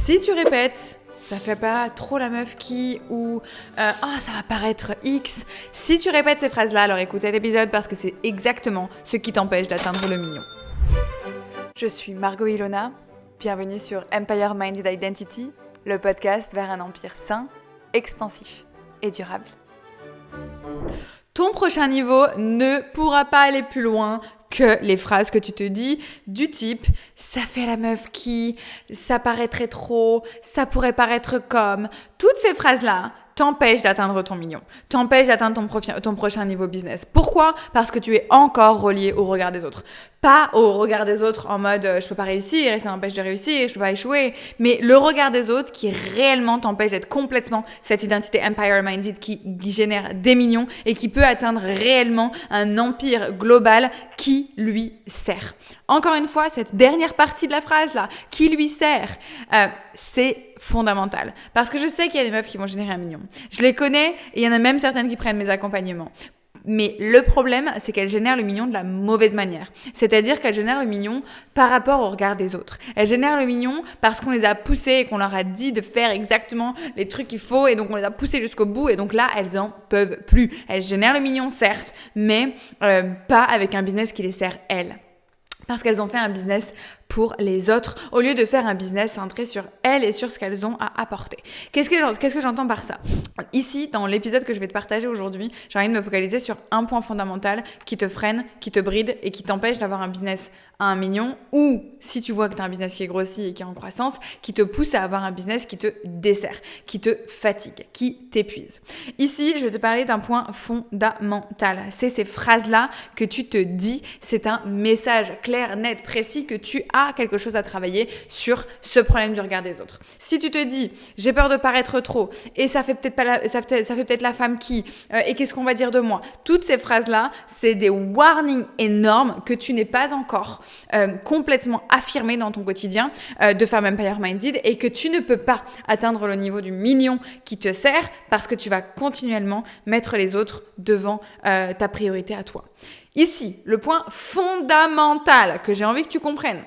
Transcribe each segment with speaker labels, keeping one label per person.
Speaker 1: Si tu répètes, ça fait pas trop la meuf qui ou ça va paraître X. Si tu répètes ces phrases-là, alors écoute cet épisode parce que c'est exactement ce qui t'empêche d'atteindre le million. Je suis Margot Ilona, bienvenue sur Empire Minded Identity, le podcast vers un empire sain, expansif et durable. Ton prochain niveau ne pourra pas aller plus loin que les phrases que tu te dis du type « ça fait la meuf qui »,« ça paraîtrait trop »,« ça pourrait paraître comme ». Toutes ces phrases-là t'empêchent d'atteindre ton million, t'empêchent d'atteindre ton prochain niveau business. Pourquoi ? Parce que tu es encore relié au regard des autres. Pas au regard des autres en mode « je peux pas réussir et ça m'empêche de réussir, je peux pas échouer », mais le regard des autres qui réellement t'empêche d'être complètement cette identité Empire Minded qui génère des millions et qui peut atteindre réellement un empire global qui lui sert. Encore une fois, cette dernière partie de la phrase-là, qui lui sert, c'est fondamental. Parce que je sais qu'il y a des meufs qui vont générer un million. Je les connais et il y en a même certaines qui prennent mes accompagnements. Mais le problème, c'est qu'elles génèrent le million de la mauvaise manière. C'est-à-dire qu'elles génèrent le million par rapport au regard des autres. Elles génèrent le million parce qu'on les a poussées et qu'on leur a dit de faire exactement les trucs qu'il faut et donc on les a poussées jusqu'au bout et donc là, elles en peuvent plus. Elles génèrent le million, certes, mais pas avec un business qui les sert elles. Parce qu'elles ont fait un business pour les autres, au lieu de faire un business centré sur elles et sur ce qu'elles ont à apporter. Qu'est-ce que j'entends par ça ? Ici, dans l'épisode que je vais te partager aujourd'hui, j'ai envie de me focaliser sur un point fondamental qui te freine, qui te bride et qui t'empêche d'avoir un business à 1 million ou, si tu vois que tu as un business qui est grossi et qui est en croissance, qui te pousse à avoir un business qui te dessert, qui te fatigue, qui t'épuise. Ici, je vais te parler d'un point fondamental. C'est ces phrases-là que tu te dis, c'est un message clair, net, précis que tu as quelque chose à travailler sur ce problème du regard des autres. Si tu te dis, j'ai peur de paraître trop et ça fait peut-être la femme qui et qu'est-ce qu'on va dire de moi ? Toutes ces phrases-là, c'est des warnings énormes que tu n'es pas encore complètement affirmé dans ton quotidien de femme Empire Minded et que tu ne peux pas atteindre le niveau du million qui te sert parce que tu vas continuellement mettre les autres devant ta priorité à toi. Ici, le point fondamental que j'ai envie que tu comprennes,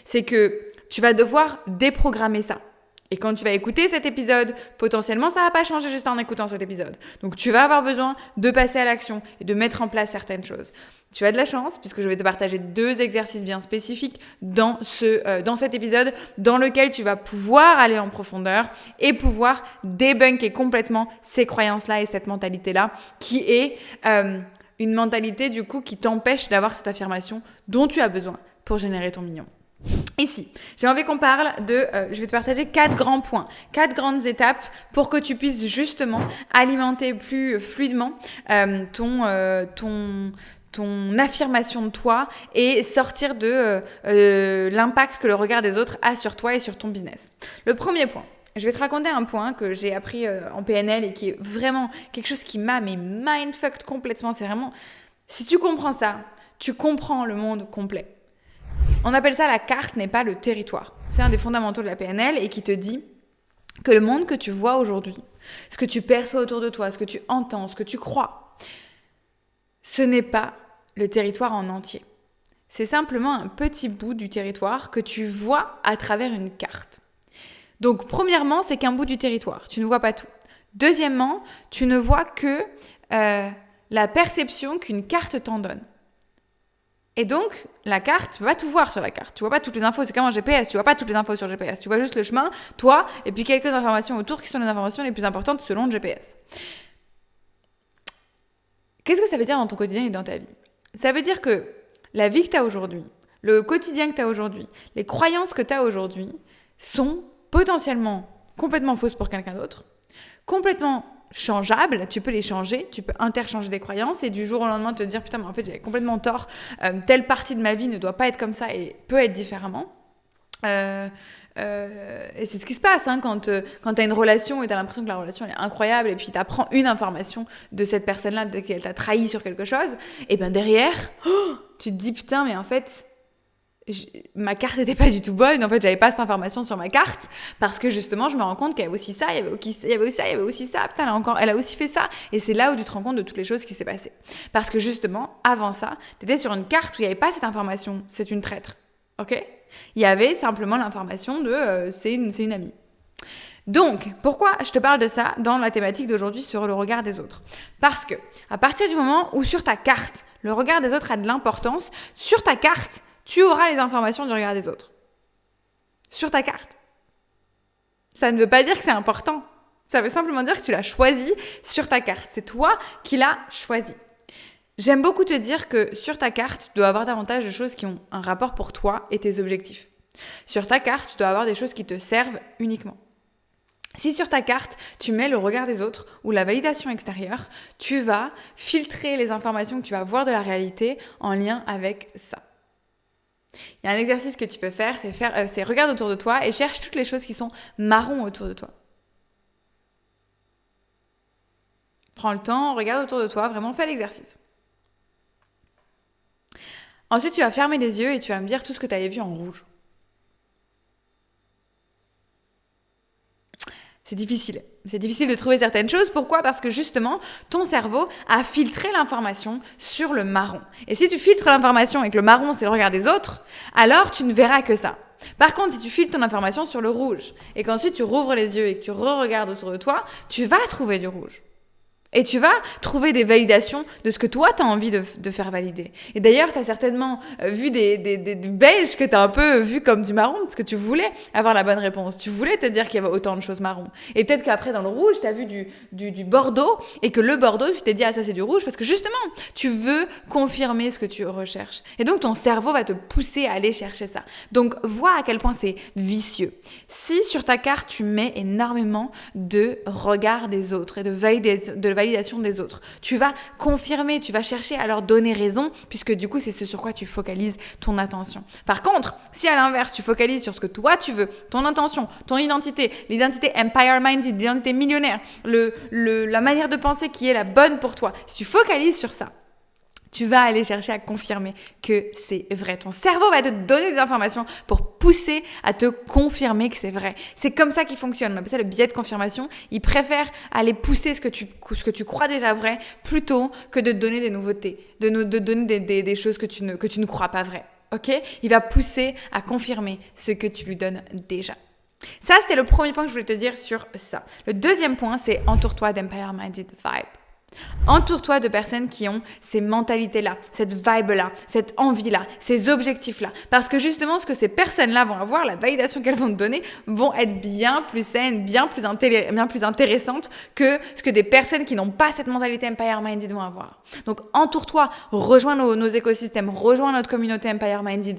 Speaker 1: c'est que tu vas devoir déprogrammer ça. Et quand tu vas écouter cet épisode, potentiellement, ça ne va pas changer juste en écoutant cet épisode. Donc, tu vas avoir besoin de passer à l'action et de mettre en place certaines choses. Tu as de la chance puisque je vais te partager 2 exercices bien spécifiques dans cet épisode dans lequel tu vas pouvoir aller en profondeur et pouvoir débunker complètement ces croyances-là et cette mentalité-là qui est une mentalité du coup qui t'empêche d'avoir cette affirmation dont tu as besoin pour générer ton million. Ici, j'ai envie qu'on parle je vais te partager 4 grands points, 4 grandes étapes pour que tu puisses justement alimenter plus fluidement ton affirmation de toi et sortir de l'impact que le regard des autres a sur toi et sur ton business. Le premier point, je vais te raconter un point que j'ai appris en PNL et qui est vraiment quelque chose qui m'a mindfucked complètement. C'est vraiment, si tu comprends ça, tu comprends le monde complet. On appelle ça la carte n'est pas le territoire. C'est un des fondamentaux de la PNL et qui te dit que le monde que tu vois aujourd'hui, ce que tu perçois autour de toi, ce que tu entends, ce que tu crois, ce n'est pas le territoire en entier. C'est simplement un petit bout du territoire que tu vois à travers une carte. Donc, premièrement, c'est qu'un bout du territoire. Tu ne vois pas tout. Deuxièmement, tu ne vois que la perception qu'une carte t'en donne. Et donc, la carte, tu ne peux pas tout voir sur la carte. Tu ne vois pas toutes les infos. C'est comme un GPS. Tu ne vois pas toutes les infos sur GPS. Tu vois juste le chemin, toi, et puis quelques informations autour qui sont les informations les plus importantes selon le GPS. Qu'est-ce que ça veut dire dans ton quotidien et dans ta vie ? Ça veut dire que la vie que tu as aujourd'hui, le quotidien que tu as aujourd'hui, les croyances que tu as aujourd'hui sont potentiellement complètement fausses pour quelqu'un d'autre, complètement changeables, tu peux les changer, tu peux interchanger des croyances et du jour au lendemain te dire putain mais en fait j'avais complètement tort, telle partie de ma vie ne doit pas être comme ça et peut être différemment. Et c'est ce qui se passe quand tu as une relation et tu as l'impression que la relation elle est incroyable et puis tu apprends une information de cette personne-là qu'elle t'a trahi sur quelque chose et bien derrière tu te dis putain mais en fait ma carte n'était pas du tout bonne, en fait j'avais pas cette information sur ma carte parce que justement je me rends compte qu'il y avait aussi ça, il y avait aussi ça, putain elle a aussi fait ça et c'est là où tu te rends compte de toutes les choses qui s'est passées parce que justement avant ça t'étais sur une carte où il n'y avait pas cette information, c'est une traître, ok ? Il y avait simplement l'information de c'est une amie. Donc, pourquoi je te parle de ça dans la thématique d'aujourd'hui sur le regard des autres? Parce que à partir du moment où sur ta carte, le regard des autres a de l'importance, sur ta carte, tu auras les informations du regard des autres. Sur ta carte. Ça ne veut pas dire que c'est important. Ça veut simplement dire que tu l'as choisi sur ta carte. C'est toi qui l'as choisi. J'aime beaucoup te dire que sur ta carte, tu dois avoir davantage de choses qui ont un rapport pour toi et tes objectifs. Sur ta carte, tu dois avoir des choses qui te servent uniquement. Si sur ta carte, tu mets le regard des autres ou la validation extérieure, tu vas filtrer les informations que tu vas voir de la réalité en lien avec ça. Il y a un exercice que tu peux faire, c'est regarde autour de toi et cherche toutes les choses qui sont marron autour de toi. Prends le temps, regarde autour de toi, vraiment fais l'exercice. Ensuite, tu vas fermer les yeux et tu vas me dire tout ce que tu avais vu en rouge. C'est difficile. C'est difficile de trouver certaines choses. Pourquoi? Parce que justement, ton cerveau a filtré l'information sur le marron. Et si tu filtres l'information et que le marron, c'est le regard des autres, alors tu ne verras que ça. Par contre, si tu filtres ton information sur le rouge et qu'ensuite tu rouvres les yeux et que tu re-regardes autour de toi, tu vas trouver du rouge. Et tu vas trouver des validations de ce que toi, tu as envie de faire valider. Et d'ailleurs, tu as certainement vu des beiges que tu as un peu vu comme du marron parce que tu voulais avoir la bonne réponse. Tu voulais te dire qu'il y avait autant de choses marron. Et peut-être qu'après, dans le rouge, tu as vu du bordeaux et que le bordeaux, tu t'es dit « Ah, ça, c'est du rouge » parce que justement, tu veux confirmer ce que tu recherches. Et donc, ton cerveau va te pousser à aller chercher ça. Donc, vois à quel point c'est vicieux. Si sur ta carte, tu mets énormément de regard des autres et de validation des autres. Tu vas confirmer, tu vas chercher à leur donner raison puisque du coup, c'est ce sur quoi tu focalises ton attention. Par contre, si à l'inverse, tu focalises sur ce que toi tu veux, ton intention, ton identité, l'identité empire-minded, l'identité millionnaire, la manière de penser qui est la bonne pour toi, si tu focalises sur ça, tu vas aller chercher à confirmer que c'est vrai. Ton cerveau va te donner des informations pour pousser à te confirmer que c'est vrai. C'est comme ça qu'il fonctionne. On appelle ça le biais de confirmation. Il préfère aller pousser ce que tu crois déjà vrai plutôt que de te donner des nouveautés, de donner des choses que tu ne crois pas vraies. Ok? Il va pousser à confirmer ce que tu lui donnes déjà. Ça, c'était le premier point que je voulais te dire sur ça. Le deuxième point, c'est entoure-toi d'Empire-Minded Vibe. Entoure-toi de personnes qui ont ces mentalités-là, cette vibe-là, cette envie-là, ces objectifs-là. Parce que justement, ce que ces personnes-là vont avoir, la validation qu'elles vont te donner, vont être bien plus saines, bien plus intéressantes que ce que des personnes qui n'ont pas cette mentalité Empire-Minded vont avoir. Donc, entoure-toi, rejoins nos écosystèmes, rejoins notre communauté Empire-Minded,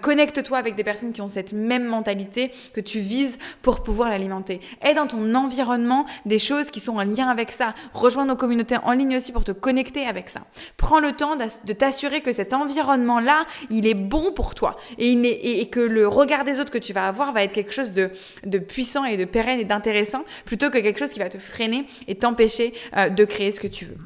Speaker 1: connecte-toi avec des personnes qui ont cette même mentalité que tu vises pour pouvoir l'alimenter. Aie dans ton environnement des choses qui sont en lien avec ça. Rejoins nos communautés en ligne aussi pour te connecter avec ça. Prends le temps de t'assurer que cet environnement-là, il est bon pour toi et que le regard des autres que tu vas avoir va être quelque chose de puissant et de pérenne et d'intéressant plutôt que quelque chose qui va te freiner et t'empêcher de créer ce que tu veux.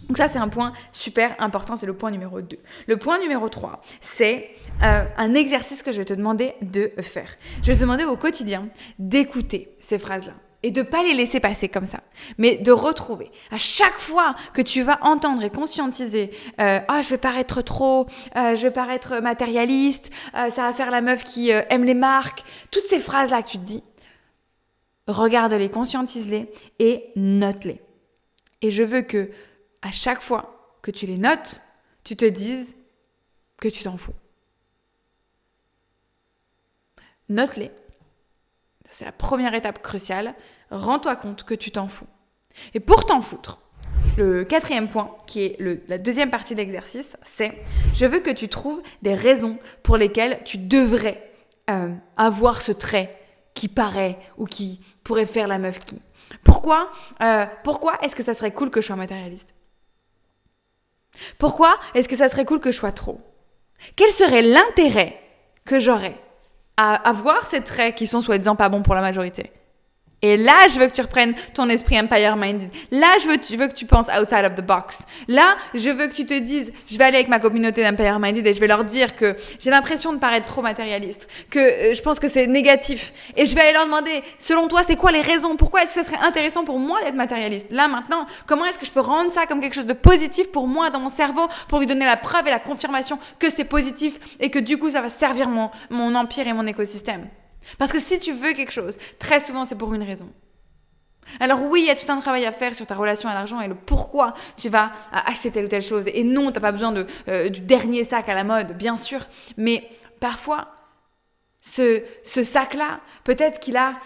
Speaker 1: Donc ça, c'est un point super important, c'est le point numéro 2. Le point numéro 3, c'est un exercice que je vais te demander de faire. Je vais te demander au quotidien d'écouter ces phrases-là. Et de ne pas les laisser passer comme ça, mais de retrouver. À chaque fois que tu vas entendre et conscientiser « Ah, je vais paraître trop, je vais paraître matérialiste, ça va faire la meuf qui aime les marques », toutes ces phrases-là que tu te dis, regarde-les, conscientise-les et note-les. Et je veux que à chaque fois que tu les notes, tu te dises que tu t'en fous. Note-les. C'est la première étape cruciale. Rends-toi compte que tu t'en fous. Et pour t'en foutre, le 4e point, qui est la deuxième partie de l'exercice, c'est je veux que tu trouves des raisons pour lesquelles tu devrais avoir ce trait qui paraît ou qui pourrait faire la meuf qui. Pourquoi est-ce que ça serait cool que je sois matérialiste? Pourquoi est-ce que ça serait cool que je sois trop? Quel serait l'intérêt que j'aurais à avoir ces traits qui sont soi-disant pas bons pour la majorité? Et là, je veux que tu reprennes ton esprit Empire-Minded. Là, je veux que tu penses outside of the box. Là, je veux que tu te dises, je vais aller avec ma communauté d'Empire-Minded et je vais leur dire que j'ai l'impression de paraître trop matérialiste, que je pense que c'est négatif. Et je vais aller leur demander, selon toi, c'est quoi les raisons? Pourquoi est-ce que ça serait intéressant pour moi d'être matérialiste? Là, maintenant, comment est-ce que je peux rendre ça comme quelque chose de positif pour moi dans mon cerveau pour lui donner la preuve et la confirmation que c'est positif et que du coup, ça va servir mon empire et mon écosystème? Parce que si tu veux quelque chose, très souvent c'est pour une raison. Alors oui, il y a tout un travail à faire sur ta relation à l'argent et le pourquoi tu vas acheter telle ou telle chose. Et non, tu n'as pas besoin du dernier sac à la mode, bien sûr. Mais parfois, ce sac-là, peut-être qu'il a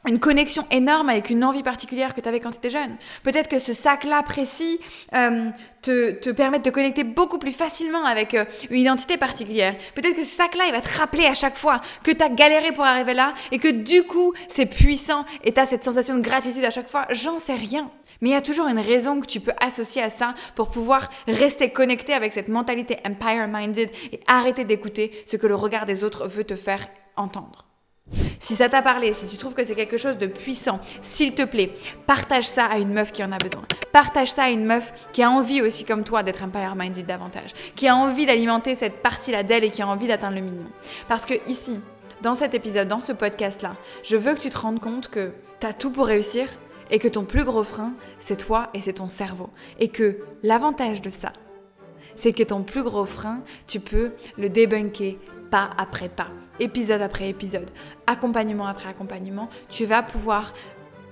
Speaker 1: une connexion énorme avec une envie particulière que tu avais quand tu étais jeune. Peut-être que ce sac-là précis te permet de te connecter beaucoup plus facilement avec une identité particulière. Peut-être que ce sac-là, il va te rappeler à chaque fois que tu as galéré pour arriver là et que du coup, c'est puissant et tu as cette sensation de gratitude à chaque fois. J'en sais rien. Mais il y a toujours une raison que tu peux associer à ça pour pouvoir rester connecté avec cette mentalité empire-minded et arrêter d'écouter ce que le regard des autres veut te faire entendre. Si ça t'a parlé, si tu trouves que c'est quelque chose de puissant, s'il te plaît, partage ça à une meuf qui en a besoin. Partage ça à une meuf qui a envie aussi comme toi d'être empire-minded davantage, qui a envie d'alimenter cette partie-là d'elle et qui a envie d'atteindre le million. Parce que ici, dans cet épisode, dans ce podcast-là, je veux que tu te rendes compte que tu as tout pour réussir et que ton plus gros frein, c'est toi et c'est ton cerveau. Et que l'avantage de ça, c'est que ton plus gros frein, tu peux le débunker pas après pas, épisode après épisode, accompagnement après accompagnement, tu vas pouvoir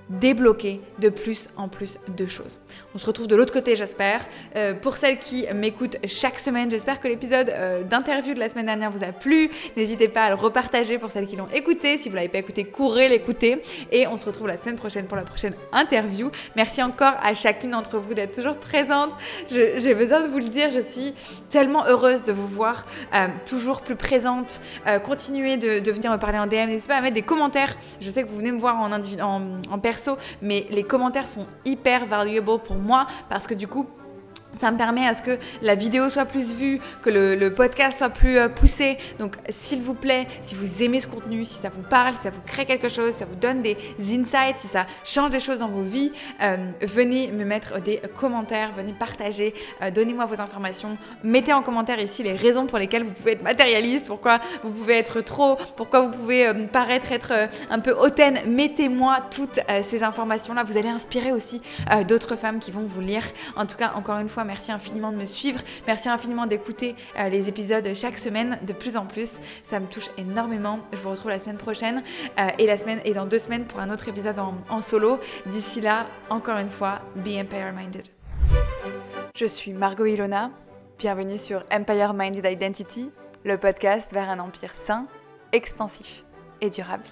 Speaker 1: débloquer de plus en plus de choses. On se retrouve de l'autre côté, j'espère. Pour celles qui m'écoutent chaque semaine, j'espère que l'épisode d'interview de la semaine dernière vous a plu. N'hésitez pas à le repartager pour celles qui l'ont écouté. Si vous ne l'avez pas écouté, courez l'écouter. Et on se retrouve la semaine prochaine pour la prochaine interview. Merci encore à chacune d'entre vous d'être toujours présente. J'ai besoin de vous le dire, je suis tellement heureuse de vous voir toujours plus présente. Continuez de venir me parler en DM. N'hésitez pas à mettre des commentaires. Je sais que vous venez me voir en perso, mais les commentaires sont hyper valuable pour moi parce que du coup, ça me permet à ce que la vidéo soit plus vue, que le podcast soit plus poussé. Donc, s'il vous plaît, si vous aimez ce contenu, si ça vous parle, si ça vous crée quelque chose, si ça vous donne des insights, si ça change des choses dans vos vies, venez me mettre des commentaires, venez partager, donnez-moi vos informations. Mettez en commentaire ici les raisons pour lesquelles vous pouvez être matérialiste, pourquoi vous pouvez être trop, pourquoi vous pouvez paraître être un peu hautaine. Mettez-moi toutes ces informations-là. Vous allez inspirer aussi d'autres femmes qui vont vous lire. En tout cas, encore une fois, merci infiniment de me suivre. Merci infiniment d'écouter les épisodes chaque semaine de plus en plus. Ça me touche énormément. Je vous retrouve la semaine prochaine et dans 2 semaines pour un autre épisode en solo. D'ici là, encore une fois, be empire-minded. Je suis Margot Ilona. Bienvenue sur Empire Minded Identity, le podcast vers un empire sain, expansif et durable.